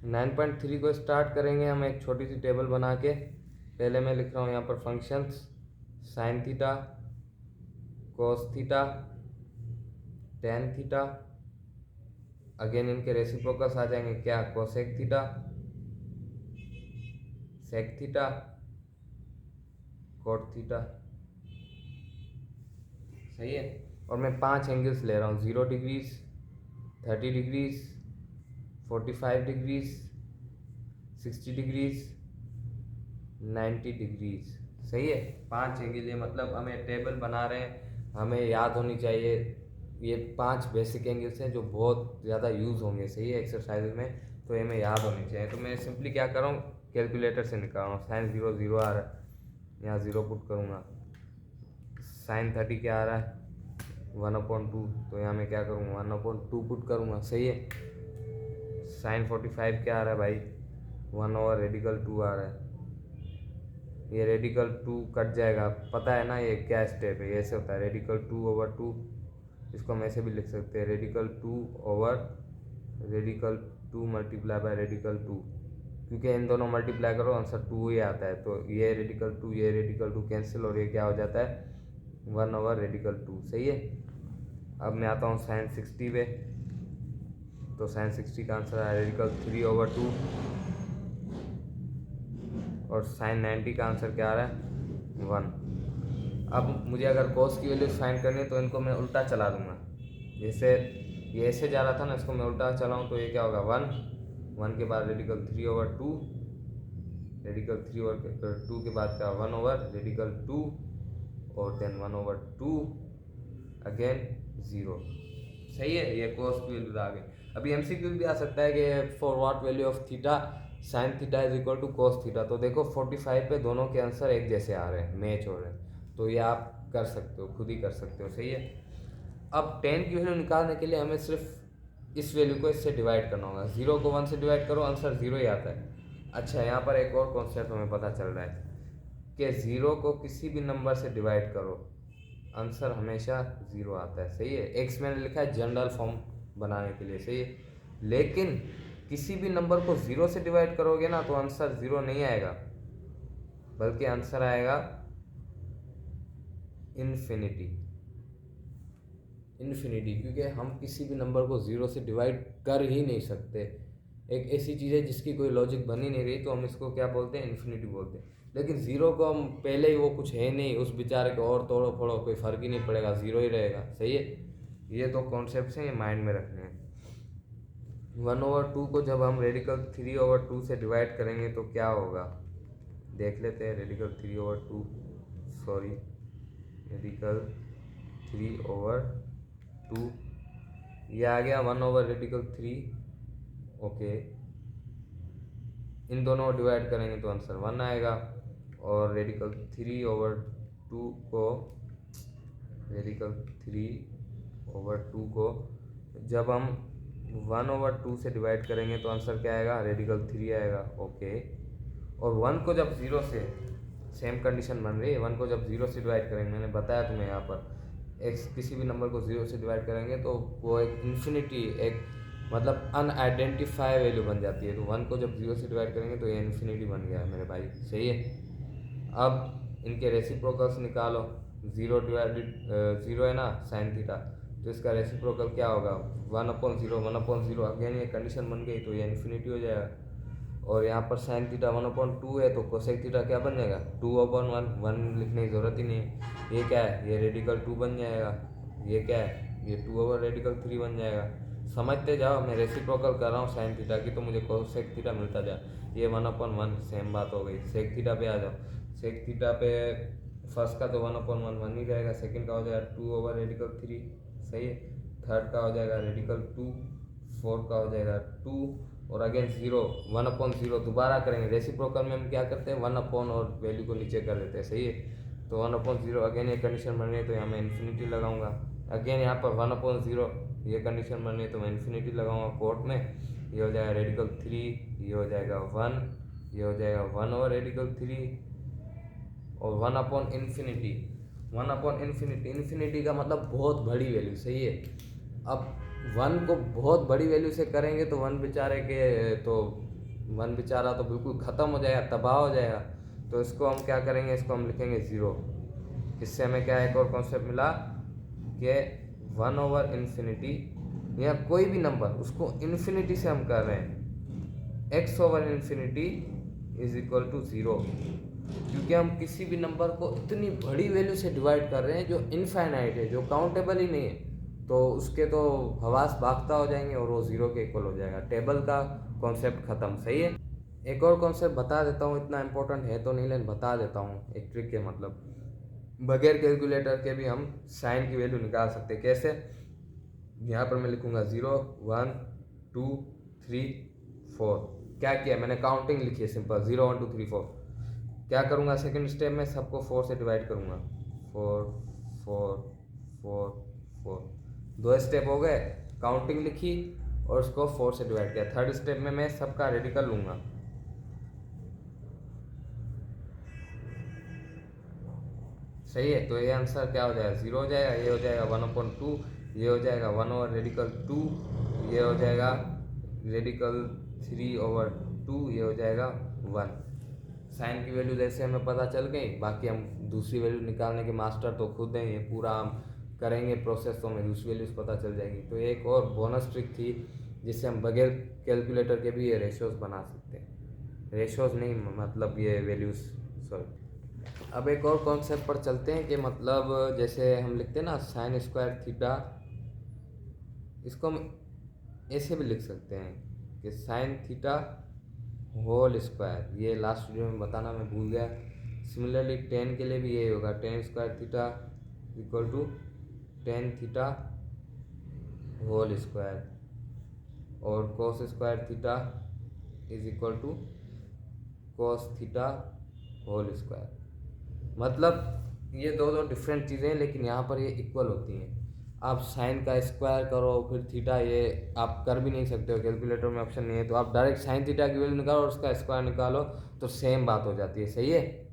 9.3 को स्टार्ट करेंगे हम एक छोटी सी टेबल बना के। पहले मैं लिख रहा हूँ यहाँ पर functions sine theta, cos theta, tan theta, again इनके रेसिप्रोकल्स आ जाएंगे क्या, cosec theta, sec theta, cot theta. सही है। और मैं 5 एंगल्स ले रहा हूँ, 0 degrees, 30 degrees, 45 degrees, 60 degrees, 90 degrees. सही है। 5 एंगल, ये मतलब हमें टेबल बना रहे हैं, हमें याद होनी चाहिए। ये 5 बेसिक एंगल्स हैं जो बहुत ज़्यादा यूज़ होंगे। सही है, एक्सरसाइज में, तो ये हमें याद होनी चाहिए। तो मैं सिंपली क्या कर रहा हूँ, कैलकुलेटर से निकाल रहा हूँ। साइन 0 0 आ रहा है, यहाँ 0 पुट करूँगा। साइन 30 क्या आ रहा है, 1/2, तो यहाँ मैं क्या करूँगा, 1/2 पुट करूँगा। सही है। साइन 45 क्या आ रहा है भाई, 1/2 आ रहा है। ये रेडिकल 2 कट जाएगा, पता है ना ये क्या स्टेप है, ये ऐसे होता है, रेडिकल 2/2। इसको हम ऐसे भी लिख सकते हैं, रेडिकल 2 मल्टीप्लाई बाय रेडिकल 2, क्योंकि इन दोनों मल्टीप्लाई करो आंसर 2 ही आता है। तो ये रेडिकल 2 ये रेडिकल 2 कैंसिल, और ये क्या हो जाता है, 1/2। सही है। अब मैं आता हूँ साइन 60 पे। तो साइन 60 का आंसर है रेडिकल 3/2, और साइन 90 का आंसर क्या आ रहा है, 1। अब मुझे अगर कोस की वैल्यू फाइंड करनी है तो इनको मैं उल्टा चला दूंगा। जैसे ये ऐसे जा रहा था ना, इसको मैं उल्टा चलाऊँ तो ये क्या होगा, 1 के बाद रेडिकल 3/2, रेडिकल 3/2 के बाद क्या, 1/रेडिकल 2, और देन 1/2 अगेन 0। सही है। ये कोस की वैल्यू आ गई। अभी एमसीक्यू भी आ सकता है कि for what value of theta sine theta is equal to cos theta. तो देखो 45 पे दोनों के आंसर एक जैसे आ रहे हैं, मैच हो रहे हैं। तो ये आप कर सकते हो, खुद ही कर सकते हो। सही है। अब 10 की वैल्यू निकालने के लिए हमें सिर्फ इस वैल्यू को इससे डिवाइड करना होगा। 0 को 1 से डिवाइड करो, आंसर 0 ही आता है। अच्छा, यहाँ पर एक और कॉन्सेप्ट हमें पता चल रहा है कि 0 को किसी भी नंबर से डिवाइड करो, आंसर हमेशा 0 आता है। सही है। एक्स मैंने लिखा है जनरल फॉर्म बनाने के लिए। सही है। लेकिन किसी भी नंबर को 0 से डिवाइड करोगे ना तो आंसर 0 नहीं आएगा, बल्कि आंसर आएगा इन्फिनिटी। क्योंकि हम किसी भी नंबर को 0 से डिवाइड कर ही नहीं सकते। एक ऐसी चीज़ है जिसकी कोई लॉजिक बन ही नहीं रही, तो हम इसको क्या बोलते हैं, इन्फिनिटी बोलते हैं। लेकिन 0 को हम पहले ही, वो कुछ है नहीं, उस बेचारे को और तोड़ो फोड़ो कोई फ़र्क ही नहीं पड़ेगा, 0 ही रहेगा। सही है। ये तो कॉन्सेप्ट हैं, ये माइंड में रखने हैं। 1/2 को जब हम रेडिकल 3/2 से डिवाइड करेंगे तो क्या होगा, देख लेते हैं। रेडिकल 3/2, सॉरी, रेडिकल 3/2, ये आ गया 1/रेडिकल 3। ओके, इन दोनों को डिवाइड करेंगे तो आंसर 1 आएगा। और रेडिकल 3/2 को, रेडिकल 3/2 को जब हम 1/2 से डिवाइड करेंगे तो आंसर क्या आएगा, रेडिकल 3 आएगा। ओके। और 1 को जब 0 से, सेम कंडीशन बन रही है, 1 को जब 0 से डिवाइड करेंगे, मैंने बताया तुम्हें यहाँ पर, एक्स किसी भी नंबर को 0 से डिवाइड करेंगे तो वो एक इन्फिनिटी, एक मतलब अनआइडेंटिफाई वैल्यू बन जाती है। तो 1 को जब 0 से डिवाइड करेंगे तो ये इन्फिनिटी बन गया है मेरे भाई। सही है। अब इनके रेसिप्रोकल्स निकालो। 0 डिवाइडेड 0 है ना साइन थीटा, तो इसका रेसिप्रोकल क्या होगा, 1/0, 1/0। अगेन ये कंडीशन बन गई तो ये इन्फिनिटी हो जाएगा। और यहाँ पर साइन थीटा 1/2 है, तो कोसेक थीटा क्या बन जाएगा, 2/1। 1 लिखने की ज़रूरत ही नहीं है। ये क्या है, ये रेडिकल 2 बन जाएगा। ये क्या है, ये 2/रेडिकल 3 बन जाएगा। समझते जाओ, मैं रेसिप्रोकल कर रहा हूँ साइन थीटा की, तो मुझे कोसेक थीटा मिलता जाए। ये 1/1, सेम बात हो गई। सेक थीटा पे आ जाओ। सेक थीटा पे फर्स्ट का तो 1/1 ही रहेगा, सेकंड का हो जाएगा 2/रेडिकल 3। सही है। थर्ड का हो जाएगा रेडिकल 2, फोर्थ का हो जाएगा 2, और अगेन 0, 1/0 दोबारा करेंगे। रेसिप्रोकल में हम क्या करते हैं, 1/, और वैल्यू को नीचे कर देते हैं। सही है। तो 1/0 अगेन ये कंडीशन बन रही है तो यहाँ मैं इन्फिनिटी लगाऊंगा। अगेन यहाँ पर 1/0 ये कंडीशन बन रही है तो मैं इन्फिनिटी लगाऊंगा कोर्ट में। ये हो जाएगा रेडिकल 3, ये हो जाएगा 1, ये हो जाएगा 1/रेडिकल 3, और 1/इन्फिनिटी। 1/इन्फिनिटी, इन्फिनिटी का मतलब बहुत बड़ी वैल्यू। सही है। अब वन को बहुत बड़ी वैल्यू से करेंगे तो वन बेचारा तो बिल्कुल ख़त्म हो जाएगा, तबाह हो जाएगा। तो इसको हम क्या करेंगे, इसको हम लिखेंगे 0। इससे हमें क्या एक और कॉन्सेप्ट मिला कि 1/इन्फिनिटी या कोई भी नंबर उसको इन्फिनिटी से हम कर रहे हैं, x/इन्फिनिटी इज इक्वल टू 0, क्योंकि हम किसी भी नंबर को इतनी बड़ी वैल्यू से डिवाइड कर रहे हैं जो इनफाइनाइट है, जो काउंटेबल ही नहीं है, तो उसके तो हवास भागता हो जाएंगे और वो 0 के इक्वल हो जाएगा। टेबल का कॉन्सेप्ट ख़त्म। सही है। एक और कॉन्सेप्ट बता देता हूँ, इतना इंपॉर्टेंट है तो नहीं लेकिन बता देता हूँ, एक ट्रिक है। मतलब बगैर कैलकुलेटर के भी हम साइन की वैल्यू निकाल सकते हैं। कैसे? यहाँ पर मैं लिखूँगा 0 1 2 3 4। क्या किया मैंने? काउंटिंग लिखी है सिंपल, 0 1 2 3 4। क्या करूँगा सेकंड स्टेप में? सबको 4 से डिवाइड करूँगा, 4 4 4 4। 2 स्टेप हो गए, काउंटिंग लिखी और उसको 4 से डिवाइड किया। थर्ड स्टेप में मैं सबका रेडिकल लूँगा। सही है। तो ये आंसर क्या हो जाएगा? 0 हो जाएगा। ये हो जाएगा 1/2, ये हो जाएगा 1/2, ये हो जाएगा रेडिकल 3/2, ये हो जाएगा 1। साइन की वैल्यू जैसे हमें पता चल गई, बाकी हम दूसरी वैल्यू निकालने के मास्टर तो खुद हैं। ये पूरा हम करेंगे प्रोसेस तो हमें दूसरी वैल्यूज पता चल जाएगी। तो एक और बोनस ट्रिक थी जिससे हम बगैर कैलकुलेटर के भी ये रेशियोज बना सकते हैं। रेशियोज नहीं, मतलब ये वैल्यूज, सॉरी। अब एक और कॉन्सेप्ट पर चलते हैं कि मतलब जैसे हम लिखते हैं ना साइन स्क्वायर थीटा, इसको हम ऐसे भी लिख सकते हैं कि साइन थीटा होल स्क्वायर। ये लास्ट वीडियो में बताना मैं भूल गया। सिमिलरली टेन के लिए भी यही होगा, tan square theta equal to tan theta whole square, और cos square theta is equal to cos theta whole square. मतलब ये दो डिफरेंट चीज़ें हैं, लेकिन यहाँ पर ये इक्वल होती हैं। आप साइन का स्क्वायर करो फिर थीटा, ये आप कर भी नहीं सकते हो, कैलकुलेटर में ऑप्शन नहीं है। तो आप डायरेक्ट साइन थीटा की वैल्यू निकालो और उसका स्क्वायर निकालो तो सेम बात हो जाती है। सही है।